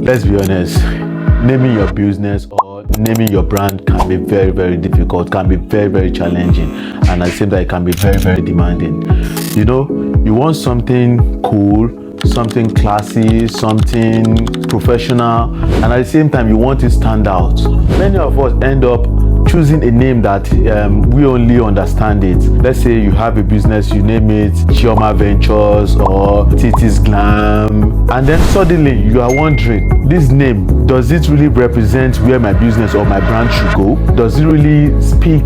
Let's be honest, naming your business or naming your brand can be very, very difficult, can be very, very challenging, and at the same time it can be very, very demanding. You know, you want something cool, something classy, something professional, and at the same time you want it to stand out. Many of us end up choosing a name that we only understand it. Let's say you have a business, you name it Chioma Ventures or Titi's Glam, and then suddenly you are wondering, this name, does it really represent where my business or my brand should go? Does it really speak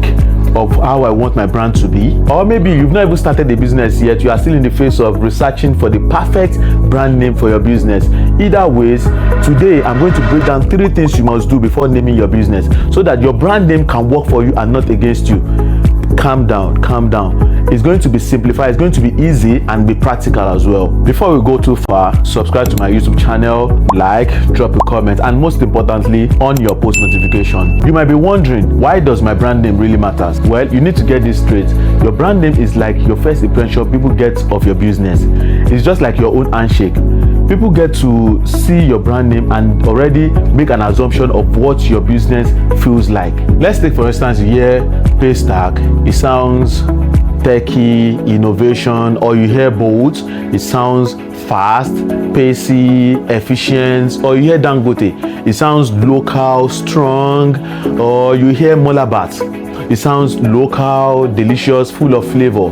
of how I want my brand to be? Or maybe you've not even started a business yet, you are still in the phase of researching for the perfect brand name for your business. Either ways, today I'm going to break down 3 things you must do before naming your business so that your brand name can work for you and not against you. Calm down, calm down. It's going to be simplified, it's going to be easy and be practical as well. Before we go too far, subscribe to my YouTube channel, like, drop a comment, and most importantly, on your post notification. You might be wondering, why does my brand name really matter? Well, you need to get this straight. Your brand name is like your first impression people get of your business. It's just like your own handshake. People get to see your brand name and already make an assumption of what your business feels like. Let's take for instance, you hear Paystack, it sounds techy, innovation, or you hear bold, it sounds fast, pacey, efficient, or you hear Dangote, it sounds local, strong, or you hear Molabat, it sounds local, delicious, full of flavor.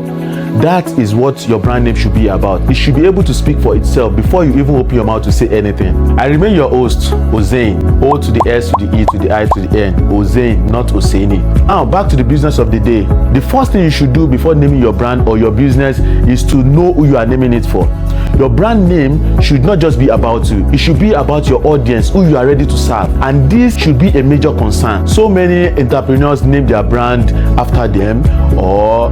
That is what your brand name should be about. It should be able to speak for itself before you even open your mouth to say anything. I remain your host, Osein. O to the S to the E to the I to the N. Osein, not Oseini. Now, back to the business of the day. The first thing you should do before naming your brand or your business is to know who you are naming it for. Your brand name should not just be about you. It should be about your audience, who you are ready to serve. And this should be a major concern. So many entrepreneurs name their brand after them or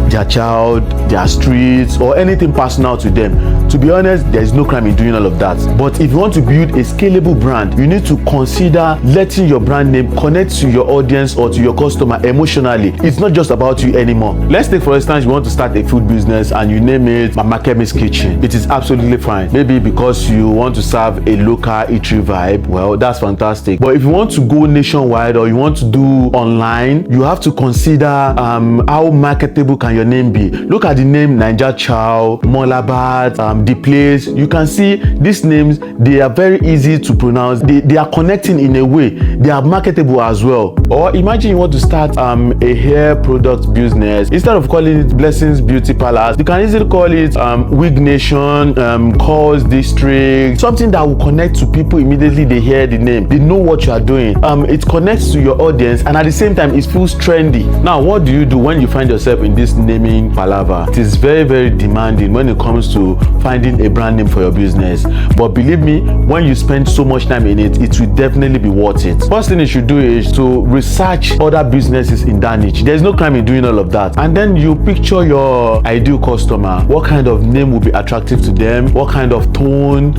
their child, their streets, or anything personal to them. To be honest, there is no crime in doing all of that. But if you want to build a scalable brand, you need to consider letting your brand name connect to your audience or to your customer emotionally. It's not just about you anymore. Let's take for instance, you want to start a food business and you name it Mama Kemi's Kitchen. It is absolutely fine. Maybe because you want to serve a local eatery vibe, well, that's fantastic. But if you want to go nationwide or you want to do online, you have to consider how marketable can your name be. Look at the name Naija Chow, Molabat, The Place. You can see these names, they are very easy to pronounce. They are connecting in a way. They are marketable as well. Or imagine you want to start a hair product business. Instead of calling it Blessings Beauty Palace, you can easily call it Wig Nation, Calls District, something that will connect to people immediately they hear the name. They know what you are doing. It connects to your audience and at the same time it feels trendy. Now, what do you do when you find yourself in this naming palaver? It is very, very demanding when it comes to finding a brand name for your business. But believe me, when you spend so much time in it, it will definitely be worth it. First thing you should do is to research other businesses in that niche. There's no crime in doing all of that. And then you picture your ideal customer. What kind of name will be attractive to them? What kind of tone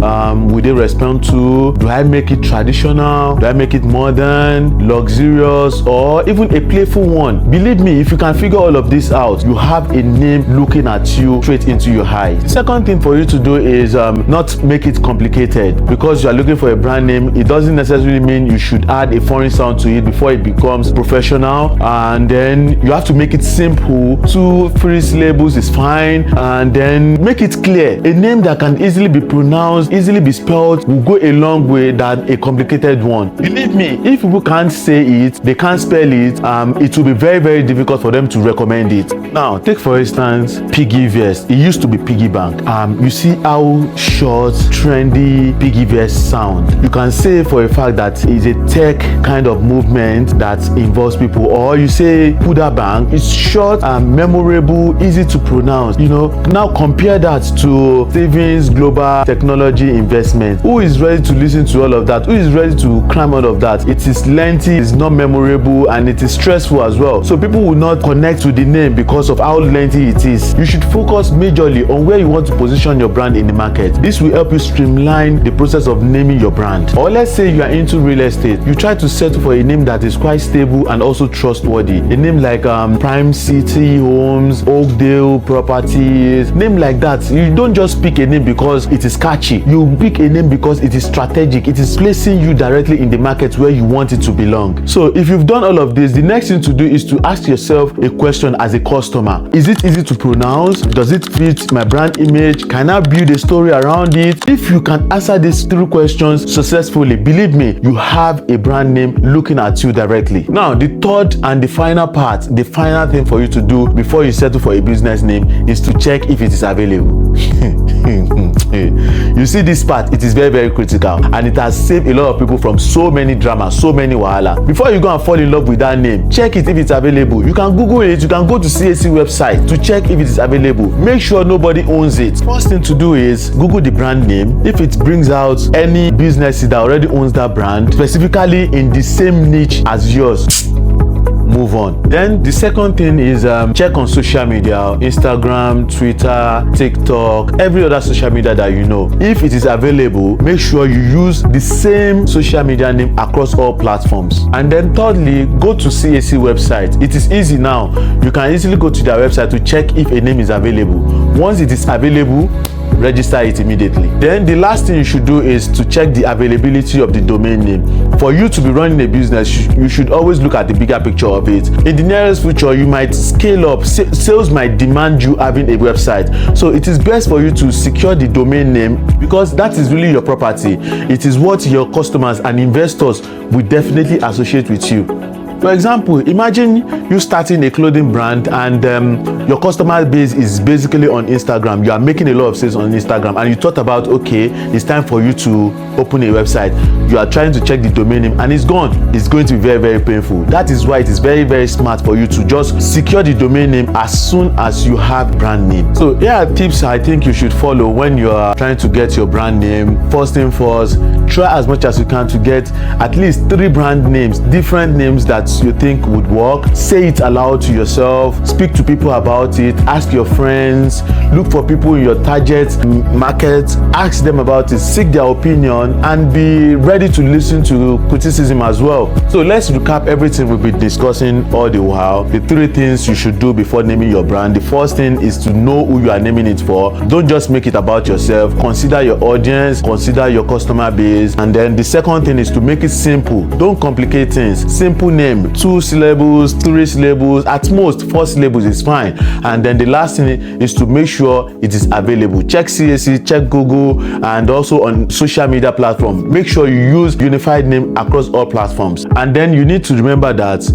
will they respond to? Do I make it traditional? Do I make it modern, luxurious, or even a playful one? Believe me, if you can figure all of this out, you have a name looking at you straight into your eyes. The second thing for you to do is not make it complicated. Because you are looking for a brand name, it doesn't necessarily mean you should add a foreign sound to it before it becomes professional. And then you have to make it simple. 2 free syllables is fine. And then make it clear. A name that can easily be pronounced, easily be spelled, will go a long way than a complicated one. Believe me, if people can't say it, they can't spell it, it will be very, very difficult for them to recommend it. Now, take for instance Piggyverse. It used to be Piggy Bank. You see how short, trendy Piggyverse sound. You can say for a fact that it's a tech kind of movement that involves people. Or you say Kuda Bank. It's short and memorable, easy to pronounce. You know, now compare that to Stevens Global Technology Investment. Who is ready to listen to all of that? Who is ready to climb all of that? It is lengthy, it's not memorable, and it is stressful as well. So people will not connect to the name because of of how lengthy it is, you should focus majorly on where you want to position your brand in the market. This will help you streamline the process of naming your brand. Or let's say you are into real estate, you try to settle for a name that is quite stable and also trustworthy. A name like Prime City Homes, Oakdale Properties, name like that. You don't just pick a name because it is catchy. You pick a name because it is strategic. It is placing you directly in the market where you want it to belong. So if you've done all of this, the next thing to do is to ask yourself a question as a customer. Is it easy to pronounce? Does it fit my brand image? Can I build a story around it? If you can answer these 3 questions successfully, believe me, you have a brand name looking at you directly. Now, the third and the final part, the final thing for you to do before you settle for a business name is to check if it is available. You see, this part, it is very, very critical, and it has saved a lot of people from so many drama, so many wahala. Before you go and fall in love with that name, check it if it's available. You can Google it, you can go to CAC website to check if it is available. Make sure nobody owns it. First thing to do is Google the brand name. If it brings out any business that already owns that brand, specifically in the same niche as yours, move on. Then the second thing is check on social media, Instagram, Twitter, TikTok, every other social media that you know. If it is available, make sure you use the same social media name across all platforms. And then thirdly, go to CAC website. It is easy now. You can easily go to their website to check if a name is available. Once it is available, register it immediately. Then the last thing you should do is to check the availability of the domain name. For you to be running a business, you should always look at the bigger picture of it. In the nearest future, you might scale up. Sales might demand you having a website. So it is best for you to secure the domain name, because that is really your property. It is what your customers and investors will definitely associate with you. For example, imagine you starting a clothing brand and your customer base is basically on Instagram. You are making a lot of sales on Instagram, and you thought about, okay, it's time for you to open a website. You are trying to check the domain name and it's gone. It's going to be very, very painful. That is why it is very, very smart for you to just secure the domain name as soon as you have brand name. So here are tips I think you should follow when you are trying to get your brand name. First thing first, try as much as you can to get at least 3 brand names, different names that you think would work. Say it aloud to yourself, speak to people about it, ask your friends, look for people in your target market, ask them about it, seek their opinion, and be ready to listen to criticism as well. So let's recap everything we've been discussing all the while. The 3 things you should do before naming your brand. The first thing is to know who you are naming it for. Don't just make it about yourself. Consider your audience, consider your customer base. And then the second thing is to make it simple. Don't complicate things. Simple name, 2 syllables, 3 syllables, at most 4 syllables is fine. And then the last thing is to make sure it is available. Check CAC, check Google, and also on social media platform. Make sure you use unified name across all platforms. And then you need to remember that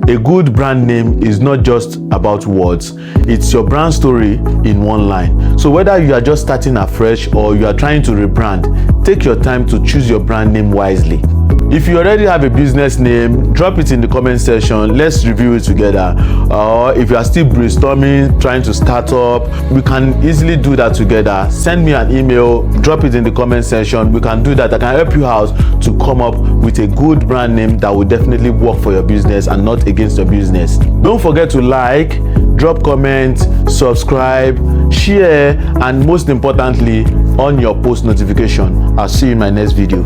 a good brand name is not just about words. It's your brand story in one line. So whether you are just starting afresh or you are trying to rebrand, take your time to choose your brand name wisely. If you already have a business name, drop it in the comment section. Let's review it together. Or if you are still brainstorming, trying to start up, we can easily do that together. Send me an email, drop it in the comment section. We can do that. I can help you out to come up with a good brand name that will definitely work for your business and not against your business. Don't forget to like, drop comment, subscribe, share, and most importantly, on your post notification. I'll see you in my next video.